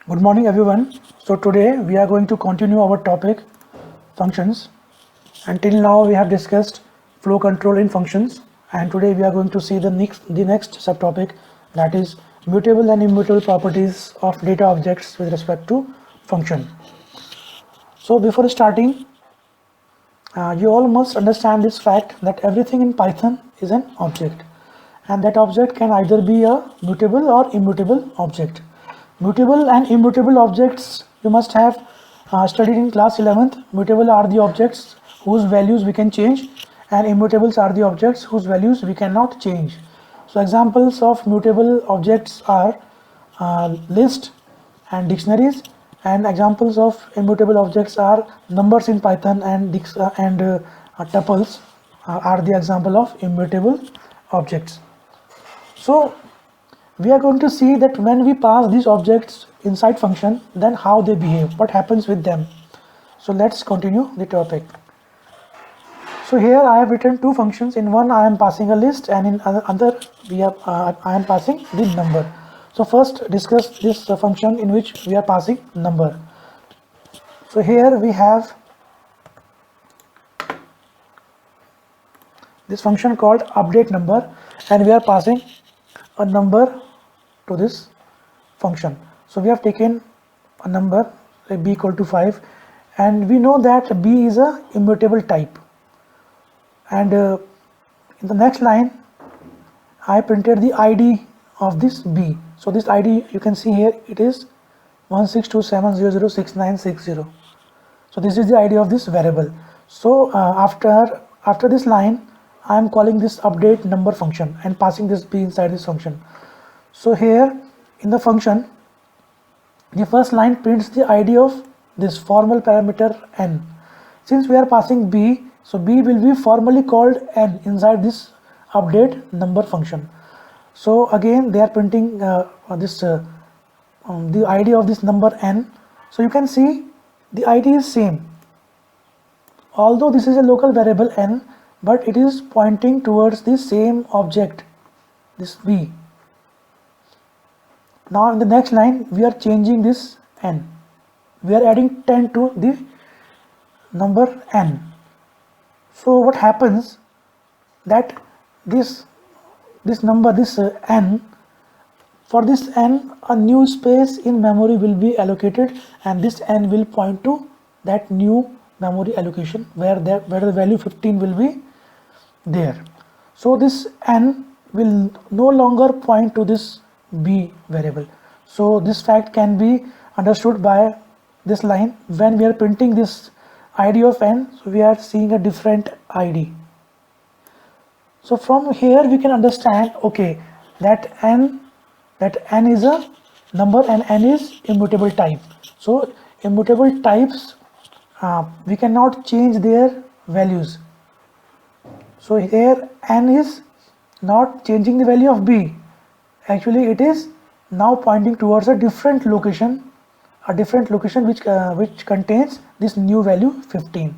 Good morning everyone. So today we are going to continue our topic functions. Until now we have discussed flow control in functions, and today we are going to see the next subtopic, that is mutable and immutable properties of data objects with respect to function. So before starting, you all must understand this fact that everything in Python is an object, and that object can either be a mutable or immutable object. Mutable and immutable objects you must have studied in class 11th. Mutable are the objects whose values we can change, and immutables are the objects whose values we cannot change. So examples of mutable objects are list and dictionaries, and examples of immutable objects are numbers in Python and tuples are the example of immutable objects. So we are going to see that when we pass these objects inside function, then how they behave, what happens with them. So let's continue the topic. So here I have written two functions. In one I am passing a list, and in other I am passing the number. So first discuss this function in which we are passing number. So here we have this function called update number, and we are passing a number to this function. So we have taken a number like b equal to 5, and we know that b is a immutable type, and in the next line I printed the ID of this b. So this ID you can see here, it is 162700690. So this is the ID of this variable. So after this line I am calling this update number function and passing this b inside this function. So here in the function, the first line prints the ID of this formal parameter n. Since we are passing b, so b will be formally called n inside this update number function. So again they are printing the ID of this number n. So you can see the ID is same, although this is a local variable n, but it is pointing towards the same object, this b. Now in the next line we are changing this n, we are adding 10 to the number n. So what happens, that this number, this n, for this n a new space in memory will be allocated, and this n will point to that new memory allocation where the value 15 will be there. So this n will no longer point to this b variable. So this fact can be understood by this line. When we are printing this ID of n, so we are seeing a different ID. So from here we can understand, okay, that n is a number and n is immutable type. So immutable types, we cannot change their values. So here n is not changing the value of b, actually it is now pointing towards a different location which contains this new value 15.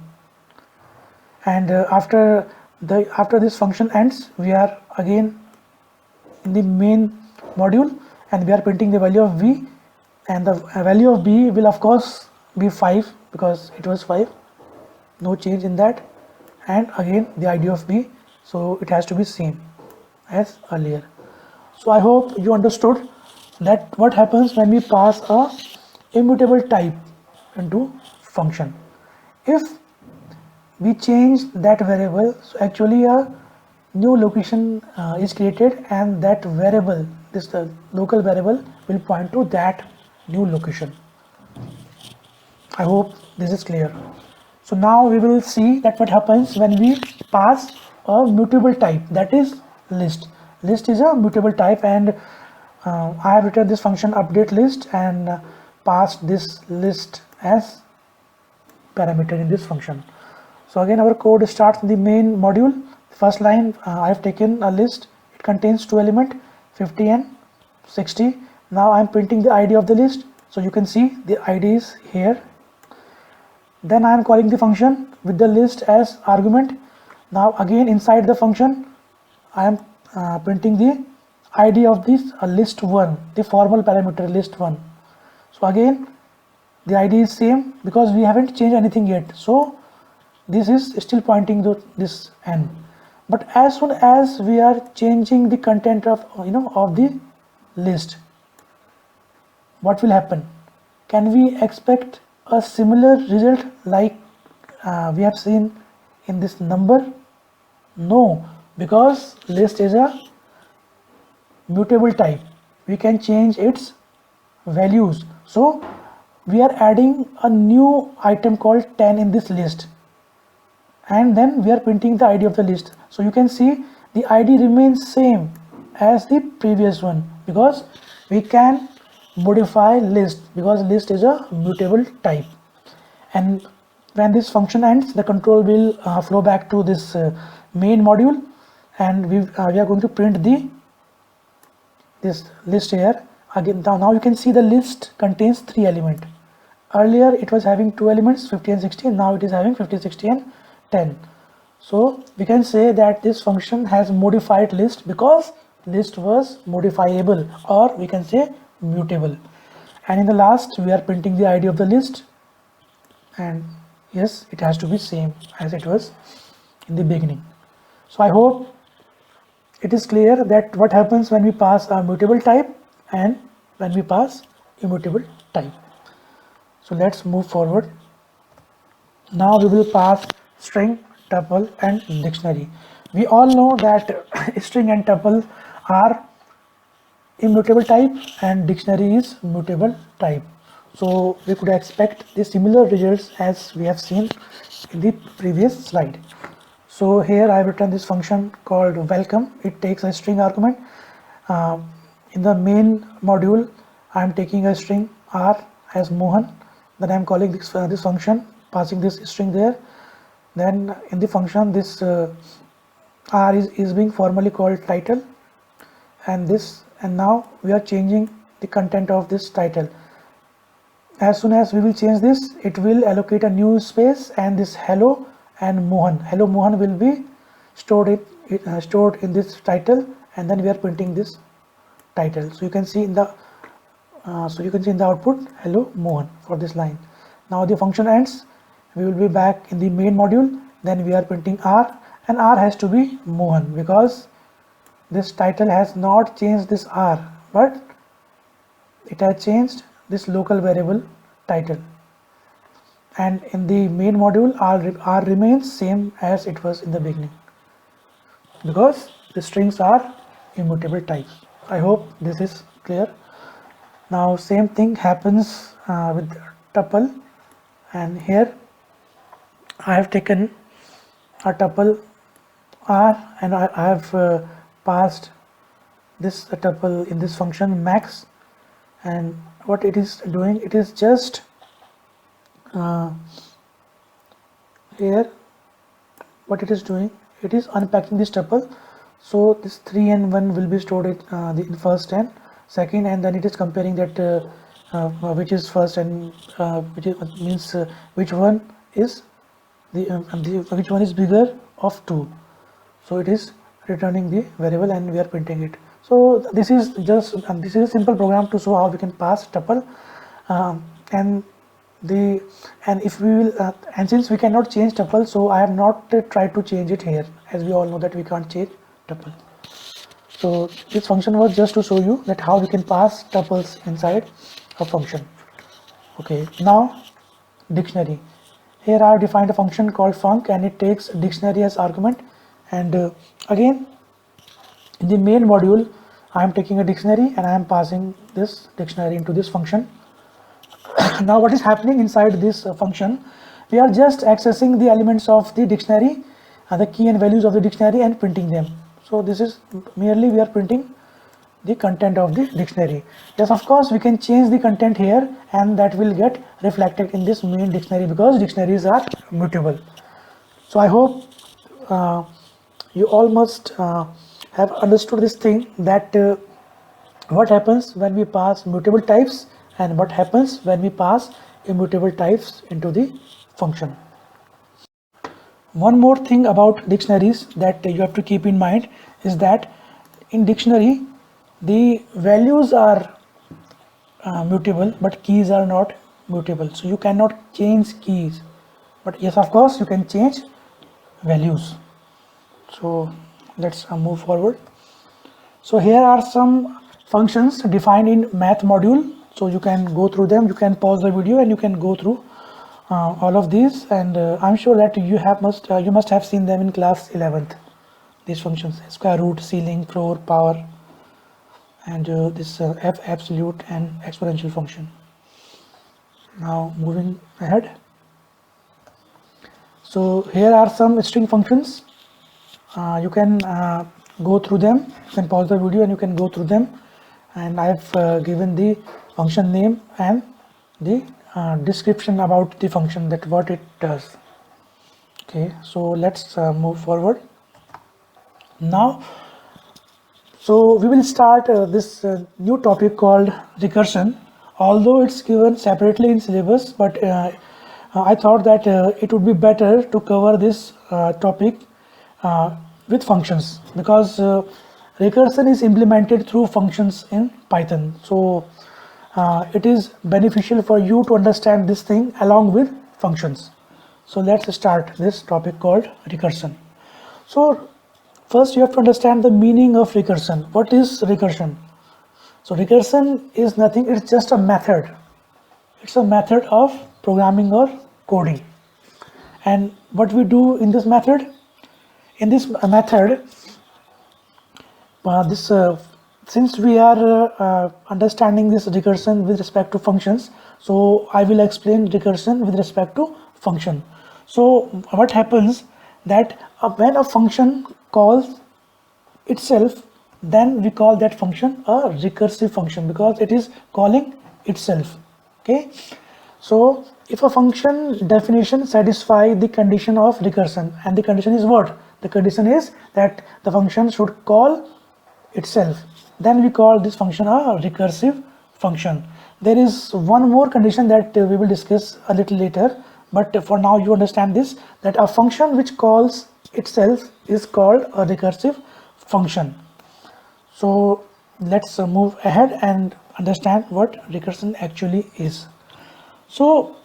And after this function ends, we are again in the main module, and we are printing the value of b, and the value of b will of course be 5 because it was 5, no change in that, and again the ID of b, so it has to be same as earlier. So I hope you understood that what happens when we pass a immutable type into function. If we change that variable, so actually a new location is created, and that variable, this local variable, will point to that new location. I hope this is clear. So now we will see that what happens when we pass a mutable type, that is list. List is a mutable type, and I have written this function update list and passed this list as parameter in this function. So again our code starts in the main module. First line, I have taken a list, it contains two elements 50 and 60. Now I am printing the ID of the list, so you can see the ID is here. Then I am calling the function with the list as argument. Now again inside the function I am printing the ID of this list 1, the formal parameter list 1. So again the ID is same because we haven't changed anything yet, so this is still pointing to this n. But as soon as we are changing the content of of the list, what will happen? Can we expect a similar result like we have seen in this number? No, because list is a mutable type. We can change its values. So we are adding a new item called 10 in this list, and then we are printing the ID of the list. So you can see the ID remains same as the previous one because we can modify list, because list is a mutable type. And when this function ends, the control will flow back to this main module, and we are going to print this list here. Again, now you can see the list contains 3 elements. Earlier it was having 2 elements, 50 and 60. Now it is having 50, 60 and 10. So we can say that this function has modified list because list was modifiable, or we can say mutable. And in the last we are printing the ID of the list, and yes, it has to be same as it was in the beginning. So I hope it is clear that what happens when we pass a mutable type and when we pass immutable type. So let's move forward. Now we will pass string, tuple and dictionary. We all know that string and tuple are immutable type and dictionary is mutable type. So we could expect the similar results as we have seen in the previous slide. So here I have written this function called welcome. It takes a string argument. In the main module I am taking a string r as Mohan. Then I am calling this function, passing this string there. Then in the function this r is being formally called title, and now we are changing the content of this title. As soon as we will change this, it will allocate a new space, and this hello and Mohan, hello Mohan will be stored in this title, and then we are printing this title. So you can see in the output hello Mohan for this line. Now the function ends, we will be back in the main module. Then we are printing r, and r has to be Mohan because this title has not changed this r, but it has changed this local variable title. And in the main module r remains same as it was in the beginning because the strings are immutable types. I hope this is clear. Now same thing happens with tuple, and here I have taken a tuple r, and I have passed this tuple in this function max, and what it is doing, it is just here what it is doing, it is unpacking this tuple. So this 3 and 1 will be stored in first and second, and then it is comparing that which is first and which one is which one is bigger of 2. So it is returning the variable and we are printing it. So this is just this is a simple program to show how we can pass tuple, and if we will and since we cannot change tuple, so I have not tried to change it here, as we all know that we can't change tuple. So this function was just to show you that how we can pass tuples inside a function. Okay, now dictionary. Here I have defined a function called func, and it takes dictionary as argument. And again in the main module I am taking a dictionary and I am passing this dictionary into this function. Now what is happening inside this function, we are just accessing the elements of the dictionary, the key and values of the dictionary, and printing them. So this is merely we are printing the content of the dictionary. Yes, of course we can change the content here, and that will get reflected in this main dictionary because dictionaries are mutable. So I hope you all must have understood this thing, that what happens when we pass mutable types and what happens when we pass immutable types into the function. One more thing about dictionaries that you have to keep in mind is that in dictionary the values are mutable, but keys are not mutable, so you cannot change keys. But yes, of course, you can change values. So let's move forward. So here are some functions defined in math module, so you can go through them. You can pause the video and you can go through all of these, and I'm sure that you must have seen them in class 11th. These functions: square root, ceiling, floor, power, and this f absolute and exponential function. Now moving ahead. So here are some string functions. You can go through them. You can pause the video and you can go through them, and I've given the function name and the description about the function, that what it does. Okay, so let's move forward now. So we will start this new topic called recursion, although it's given separately in syllabus, but I thought that it would be better to cover this topic with functions, because recursion is implemented through functions in Python. So it is beneficial for you to understand this thing along with functions. So let's start this topic called recursion. So first you have to understand the meaning of recursion. What is recursion? So recursion is nothing, it's just a method. It's a method of programming or coding. And what we do in this method? In this method, since we are understanding this recursion with respect to functions, so I will explain recursion with respect to function. So what happens that when a function calls itself, then we call that function a recursive function, because it is calling itself. Okay, so if a function definition satisfy the condition of recursion, and the condition is what? The condition is that the function should call itself, then we call this function a recursive function. There is one more condition that we will discuss a little later, but for now you understand this, that a function which calls itself is called a recursive function. So let's move ahead and understand what recursion actually is. So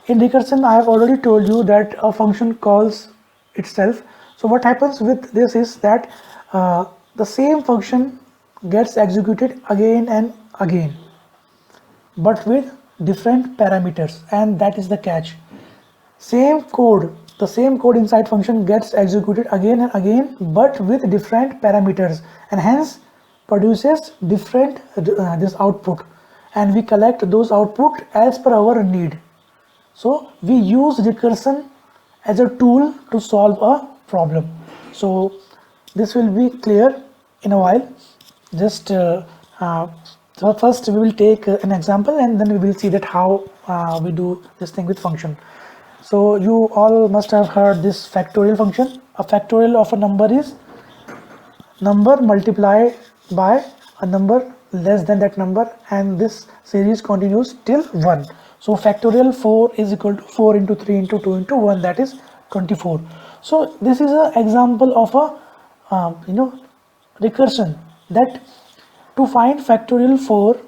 in recursion, I have already told you that a function calls itself. So what happens with this is that the same function gets executed again and again, but with different parameters, and that is the catch. The same code inside function gets executed again and again, but with different parameters, and hence produces different this output, and we collect those output as per our need. So we use recursion as a tool to solve a problem. So this will be clear in a while. Just so first we will take an example, and then we will see that how we do this thing with function. So you all must have heard this factorial function. A factorial of a number is number multiplied by a number less than that number, and this series continues till 1. So factorial 4 is equal to 4 into 3 into 2 into 1, that is 24. So this is an example of a recursion, that to find factorial 4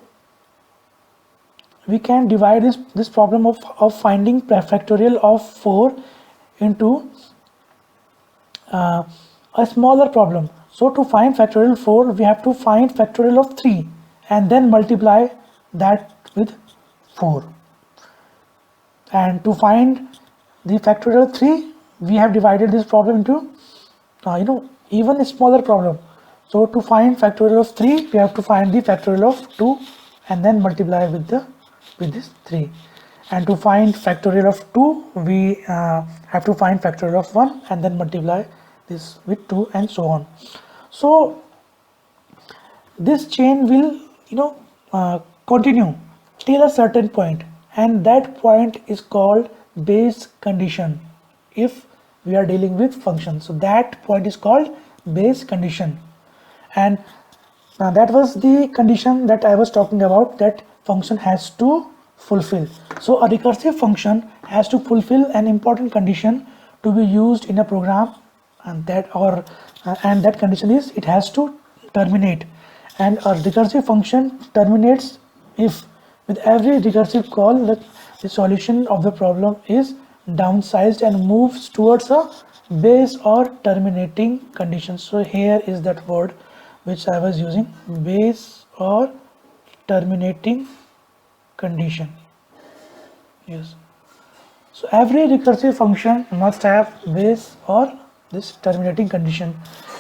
we can divide this problem of finding factorial of 4 into a smaller problem. So to find factorial 4, we have to find factorial of 3 and then multiply that with 4. And to find the factorial 3, we have divided this problem into even a smaller problem. So to find factorial of 3, we have to find the factorial of 2 and then multiply with this 3. And to find factorial of 2, we have to find factorial of 1 and then multiply this with 2, and so on. So this chain will continue till a certain point, and that point is called base condition if we are dealing with functions. So that point is called base condition, and that was the condition that I was talking about, that function has to fulfill. So a recursive function has to fulfill an important condition to be used in a program, and that condition is it has to terminate. And a recursive function terminates if With every recursive call, the solution of the problem is downsized and moves towards a base or terminating condition. So here is that word which I was using, base or terminating condition. Yes. So every recursive function must have base or this terminating condition.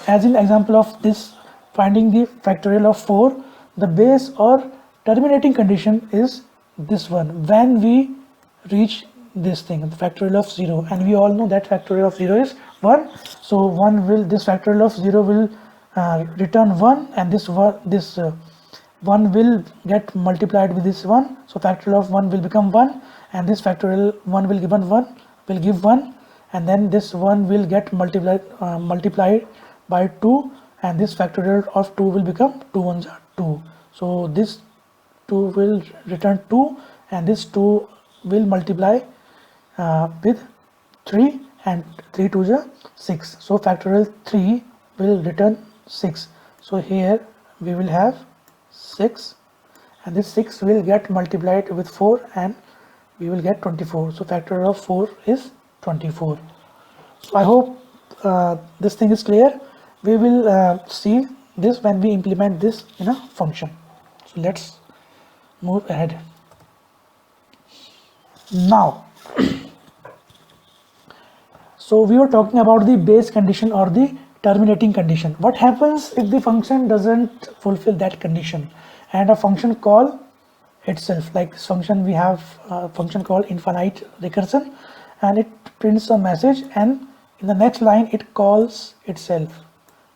As in example of this, finding the factorial of 4, the base or terminating condition is this one. When we reach this thing, the factorial of 0, and we all know that factorial of 0 is 1. So this factorial of 0 will return 1, and this 1 will get multiplied with this 1. So factorial of 1 will become 1, and this factorial 1 will give 1, and then this 1 will get multiplied by 2, and this factorial of 2 will become 2 ones are 2. So this 2 will return 2, and this 2 will multiply with 3, and 3 2s are 6. So factorial 3 will return 6. So here we will have 6, and this 6 will get multiplied with 4, and we will get 24. So factorial of 4 is 24. So I hope this thing is clear. We will see this when we implement this in a function. So let's move ahead. Now, so we were talking about the base condition or the terminating condition. What happens if the function doesn't fulfill that condition and a function call itself? Like this function, we have a function called infinite recursion, and it prints a message, and in the next line it calls itself.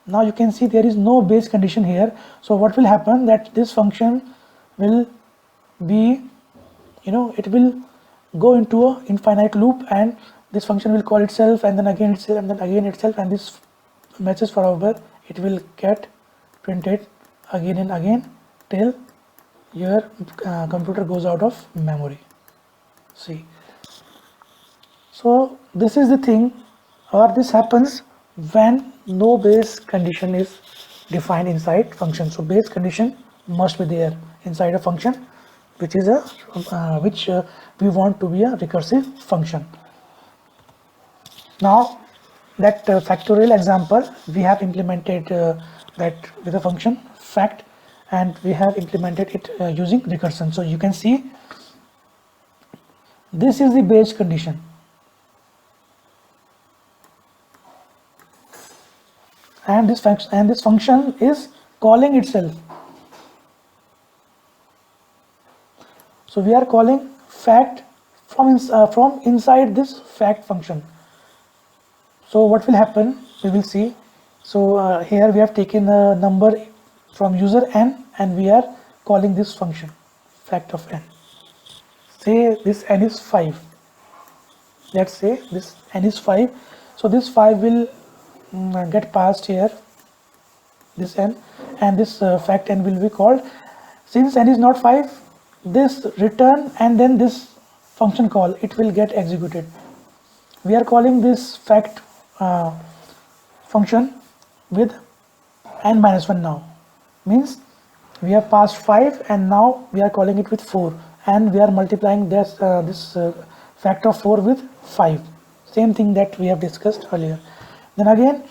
Now you can see there is no base condition here. So what will happen, that this function will be, it will go into a infinite loop, and this function will call itself, and then again itself, and then again itself, and this message forever it will get printed again and again till your computer goes out of memory. See, so this is the thing, or this happens when no base condition is defined inside function. So base condition must be there inside a function which is we want to be a recursive function. Now that factorial example, we have implemented that with a function fact, and we have implemented it using recursion. So you can see this is the base condition, and this function is calling itself. So we are calling fact from inside this fact function. So what will happen, we will see. So here we have taken a number from user n, and we are calling this function fact of n. Say this n is 5. Let's say this n is 5. So this 5 will get passed here, this n, and this fact n will be called. Since n is not 5, this return and then this function call, it will get executed. We are calling this fact function with n-1 now, means we have passed 5, and now we are calling it with 4, and we are multiplying this fact of 4 with 5. Same thing that we have discussed earlier. Then again,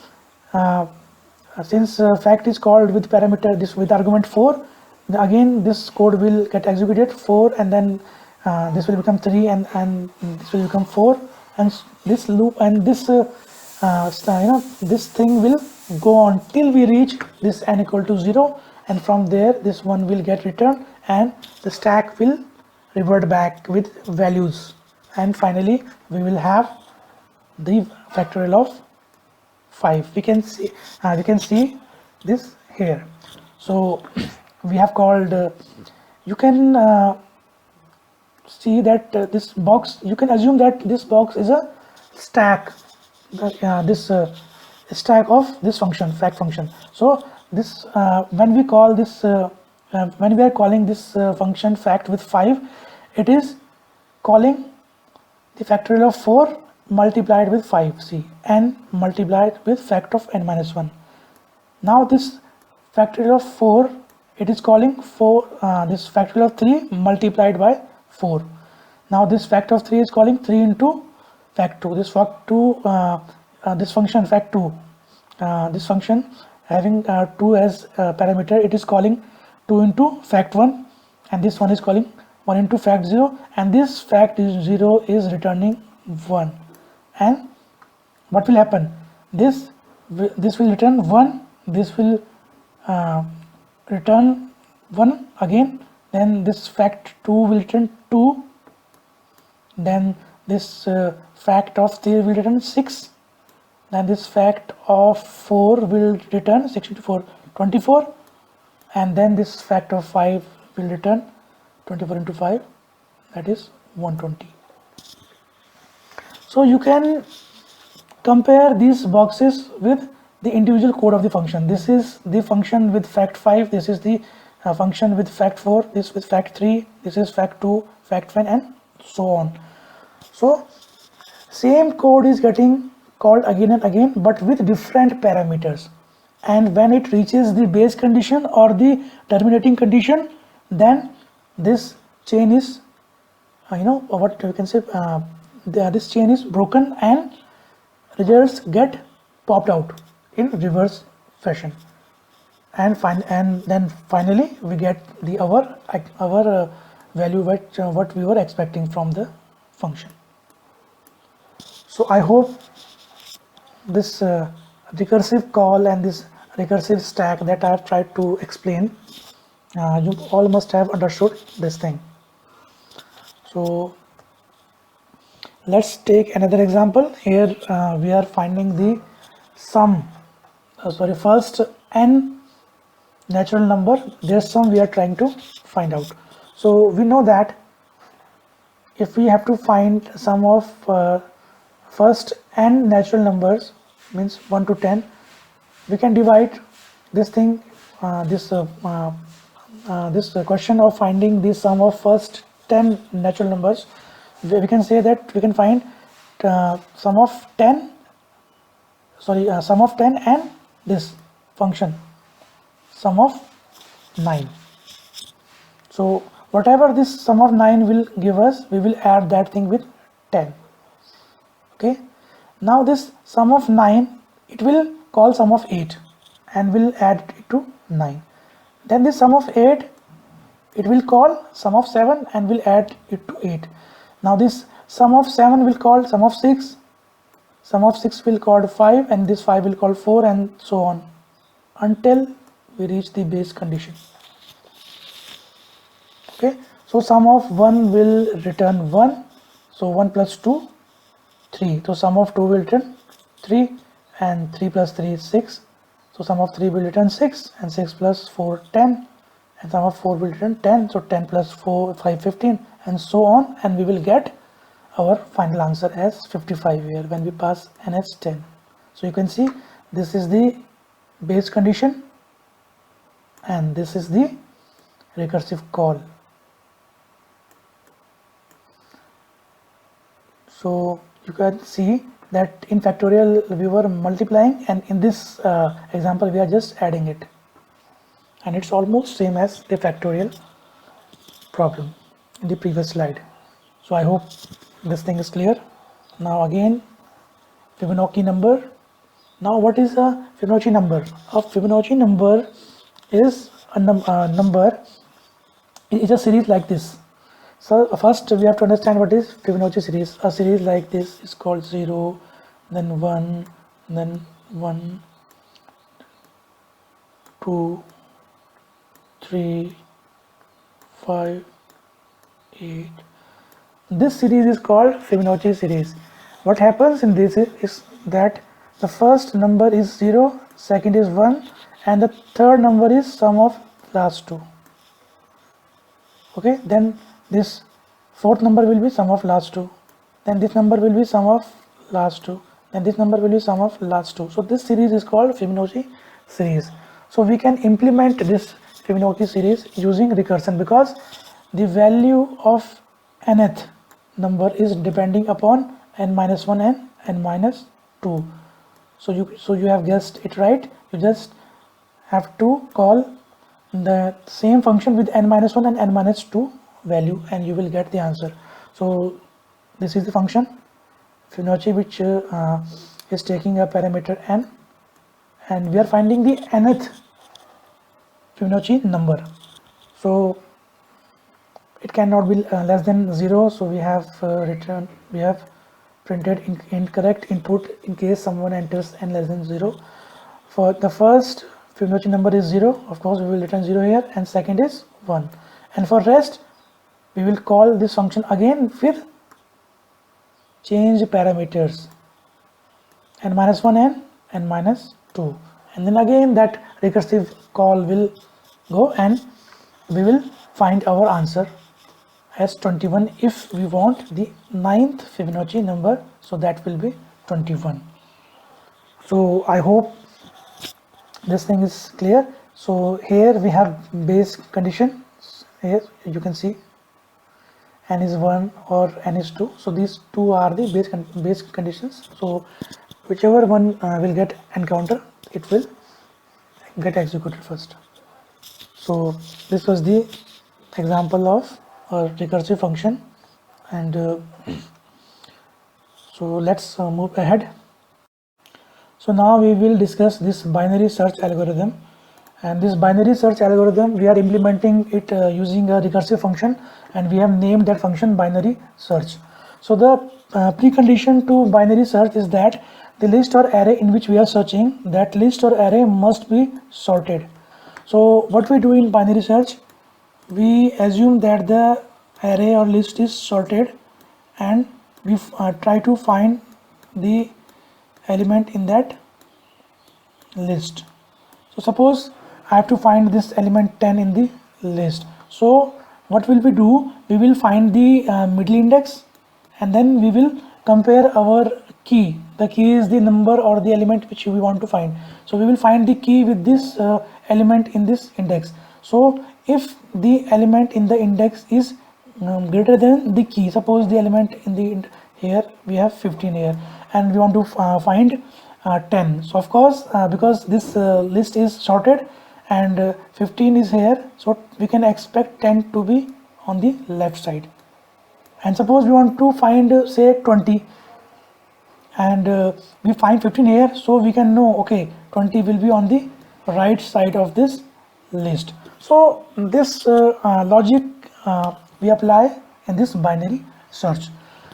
since fact is called with parameter with argument 4, again this code will get executed 4, and then this will become 3, and this will become 4, and this loop and this this thing will go on till we reach this n equal to 0, and from there this one will get returned, and the stack will revert back with values, and finally we will have the factorial of 5. We can see this here. So we have called you can see that this box, you can assume that this box is a stack, stack of this function, fact function. So this when we call this when we are calling this function fact with 5, it is calling the factorial of 4 multiplied with 5. See, n multiplied with fact of n-1. Now this factorial of 4 it is calling 4, this factorial of 3 multiplied by 4. Now this factor of 3 is calling 3 into fact 2. This fact 2, this function fact 2, this function having 2 as parameter, it is calling 2 into fact 1, and this one is calling 1 into fact 0, and this fact 0 is returning 1. And what will happen? This will return 1, this will return 1 again, then this fact 2 will return 2, then this fact of 3 will return 6, then this fact of 4 will return 6 into 4 24, and then this fact of 5 will return 24 into 5, that is 120. So you can compare these boxes with the individual code of the function. This is the function with fact 5, this is the function with fact 4, this with fact 3, this is fact 2, fact 1, and so on. So same code is getting called again and again, but with different parameters, and when it reaches the base condition or the terminating condition, then this chain is what you can say, this chain is broken and results get popped out in reverse fashion, and then finally we get the our value what we were expecting from the function. So I hope this recursive call and this recursive stack that I have tried to explain, you all must have understood this thing. So let's take another example. Here we are finding the sum, first n natural number, their sum we are trying to find out. So we know that if we have to find sum of first n natural numbers, means 1 to 10, we can divide this thing, this question of finding the sum of first 10 natural numbers. We can say that we can find sum of 10 and this function sum of 9. So whatever this sum of 9 will give us, we will add that thing with 10. Okay, now this sum of 9, it will call sum of 8 and will add it to 9. Then this sum of 8, it will call sum of 7 and will add it to 8. Now this sum of 7 will call sum of 6, sum of 6 will call 5, and this 5 will call 4, and so on until we reach the base condition. Okay, so sum of 1 will return 1, so 1 plus 2, 3, so sum of 2 will return 3, and 3 plus 3 is 6, so sum of 3 will return 6, and 6 plus 4 10, and sum of 4 will return 10, so 10 plus 4 5 15, and so on, and we will get our final answer as 55 here when we pass n as 10. So you can see this is the base condition and this is the recursive call. So you can see that in factorial we were multiplying, and in this example we are just adding it, and it's almost same as the factorial problem in the previous slide. So I hope this thing is clear. Now again, Fibonacci number. Now what is a Fibonacci number? A Fibonacci number is a number, it is a series like this. So first we have to understand what is Fibonacci series. A series like this is called 0, then 1, then 1, 2, 3, 5, 8. This series is called Fibonacci series. What happens in this is that the first number is 0, second is 1, and the third number is sum of last two. Okay, then this fourth number will be sum of last two, then this number will be sum of last two, and this number will be sum of last two. So this series is called Fibonacci series. So we can implement this Fibonacci series using recursion, because the value of nth number is depending upon n minus 1 and n minus 2. So you have guessed it right. You just have to call the same function with n minus 1 and n minus 2 value, and you will get the answer. So this is the function Fibonacci which is taking a parameter n, and we are finding the nth Fibonacci number. So it cannot be less than 0, so we have printed incorrect input in case someone enters n less than 0. For the first Fibonacci number is 0, of course we will return 0 here, and second is 1, and for rest we will call this function again with change parameters n minus 1 and n minus 2, and then again that recursive call will go and we will find our answer as 21 if we want the 9th Fibonacci number, so that will be 21. So I hope this thing is clear. So here we have base condition. Here you can see n is 1 or n is 2, so these two are the base conditions. So whichever one will get encounter, it will get executed first. So this was the example of a recursive function, and so let's move ahead. So now we will discuss this binary search algorithm, and this binary search algorithm we are implementing it using a recursive function, and we have named that function binary search. So the precondition to binary search is that the list or array in which we are searching, that list or array must be sorted. So what we do in binary search, we assume that the array or list is sorted, and we try to find the element in that list. So suppose I have to find this element 10 in the list. So what will we do? We will find the middle index, and then we will compare our key. The key is the number or the element which we want to find. So we will find the key with this element in this index. So if the element in the index is greater than the key, suppose the element in the here we have 15 here, and we want to find 10. So of course because this list is sorted and 15 is here, so we can expect 10 to be on the left side. And suppose we want to find say 20, and we find 15 here, so we can know okay 20 will be on the right side of this list. So this logic we apply in this binary search.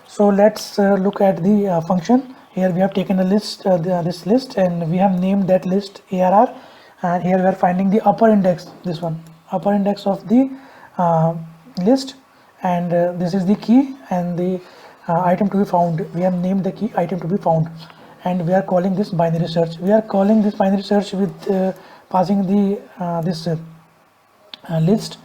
So let's look at the function. Here we have taken a list, this list, and we have named that list ARR, and here we are finding the upper index, this one, upper index of the list, and this is the key and the item to be found. We have named the key item to be found, and we are calling this binary search. We are calling this binary search with passing the this list,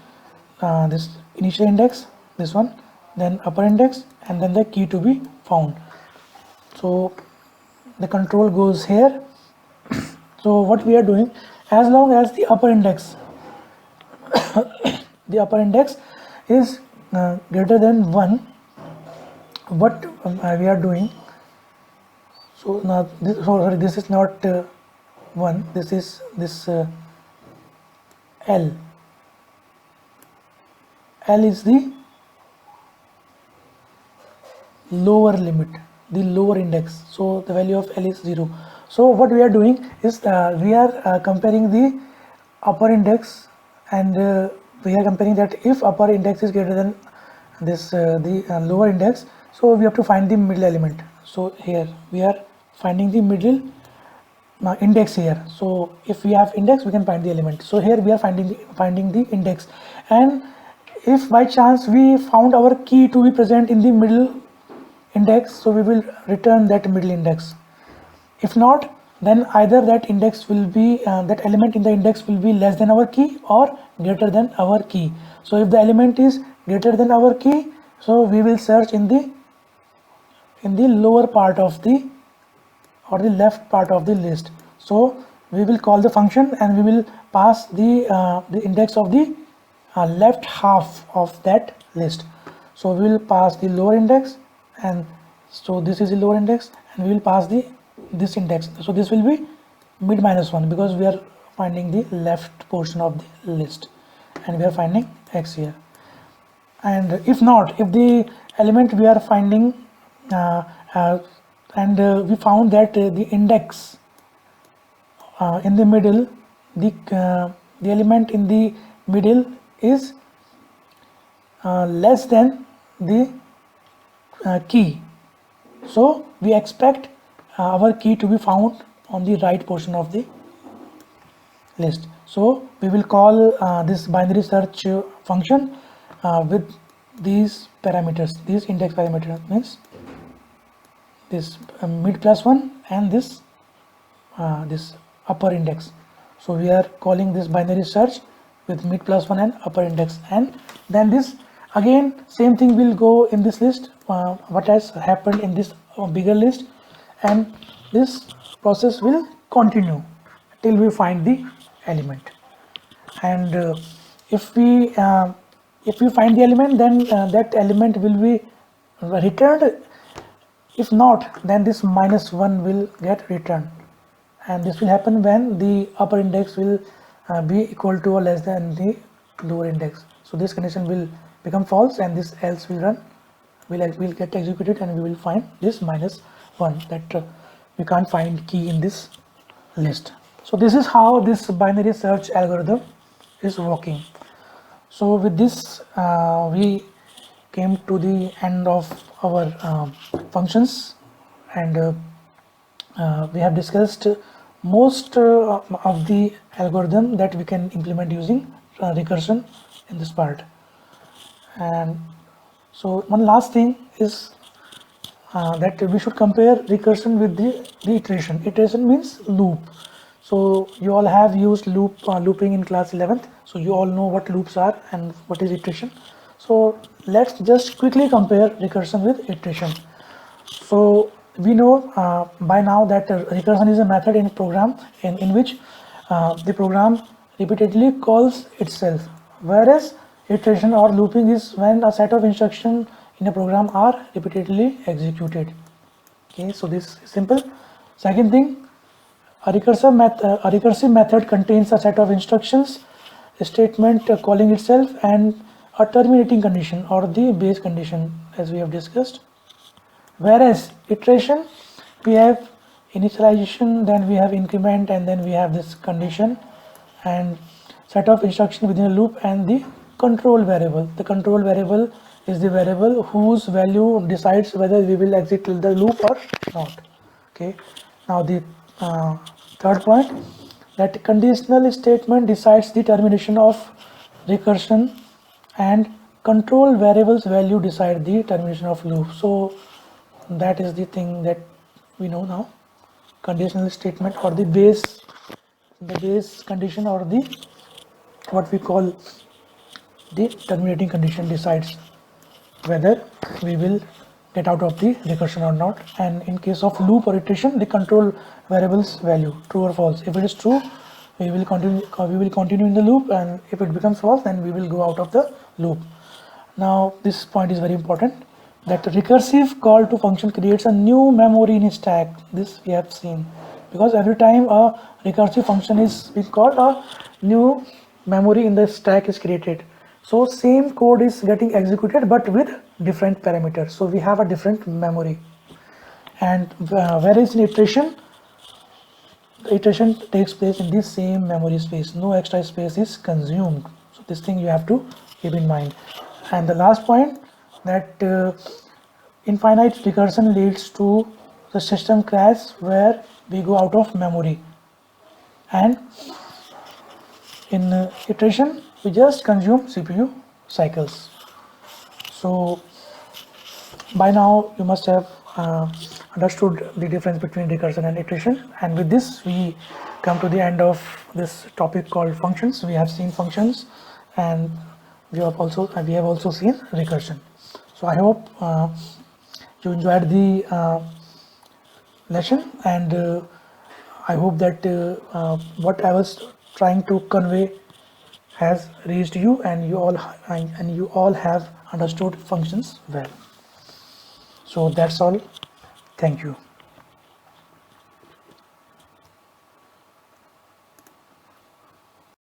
this initial index, this one, then upper index, and then the key to be found. So the control goes here. So what we are doing, as long as the upper index the upper index is greater than 1, what we are doing, so now this, so sorry, this is not 1, this is this L is the lower limit, the lower index, so the value of L is 0. So what we are doing is we are comparing the upper index, and we are comparing that if upper index is greater than this the lower index, so we have to find the middle element. So here we are finding the middle index here. So if we have index, we can find the element. So here we are finding the index, and if by chance we found our key to be present in the middle index, so we will return that middle index. If not, then either that index will be that element in the index will be less than our key or greater than our key. So if the element is greater than our key, so we will search in the lower part of the or the left part of the list. So we will call the function, and we will pass the index of the left half of that list. So we will pass the lower index, and so this is the lower index, and we will pass this index. So this will be mid -1 because we are finding the left portion of the list, and we are finding x here. And if not, if the element we are finding we found that the index in the middle, the element in the middle is less than the key, so we expect our key to be found on the right portion of the list. So we will call this binary search function with these parameters. These index parameters means this mid plus 1 and this upper index. So we are calling this binary search with mid plus 1 and upper index, and then this again same thing will go in this list, what has happened in this bigger list, and this process will continue till we find the element. And if we find the element, then that element will be returned. If not, then this -1 will get returned, and this will happen when the upper index will be equal to or less than the lower index. So this condition will become false, and this else will run, will get executed, and we will find this -1, that we can't find key in this list. So this is how this binary search algorithm is working. So with this we came to the end of our functions, and we have discussed most of the algorithm that we can implement using recursion in this part. And so one last thing is that we should compare recursion with the iteration. Iteration means loop. So you all have used looping in class 11th, so you all know what loops are and what is iteration. So let's just quickly compare recursion with iteration. So we know by now that recursion is a method in a program in which the program repeatedly calls itself, whereas iteration or looping is when a set of instructions in a program are repeatedly executed. Okay, so this is simple. Second thing, a recursive method contains a set of instructions, a statement calling itself, and a terminating condition or the base condition, as we have discussed. Whereas iteration, we have initialization, then we have increment, and then we have this condition and set of instructions within a loop, and the control variable. The control variable is the variable whose value decides whether we will exit the loop or not. Okay. Now the third point, that conditional statement decides the termination of recursion, and control variables value decide the termination of loop. So that is the thing that we know now. Conditional statement or the base condition, or the what we call the terminating condition, decides whether we will get out of the recursion or not. And in case of loop or iteration, the control variables value true or false. If it is true, we will continue in the loop, and if it becomes false, then we will go out of the loop. Now this point is very important, that recursive call to function creates a new memory in a stack. This we have seen, because every time a recursive function is being called, a new memory in the stack is created. So same code is getting executed but with different parameters, so we have a different memory. And whereas in iteration, the iteration takes place in the same memory space, no extra space is consumed. So this thing you have to keep in mind. And the last point, that infinite recursion leads to the system crash where we go out of memory, and in iteration we just consume CPU cycles. So by now you must have understood the difference between recursion and iteration, and with this we come to the end of this topic called functions. We have seen functions, and we have also seen recursion. So I hope you enjoyed the lesson, and I hope that what I was trying to convey has reached you, and you all have understood functions well. So that's all. Thank you.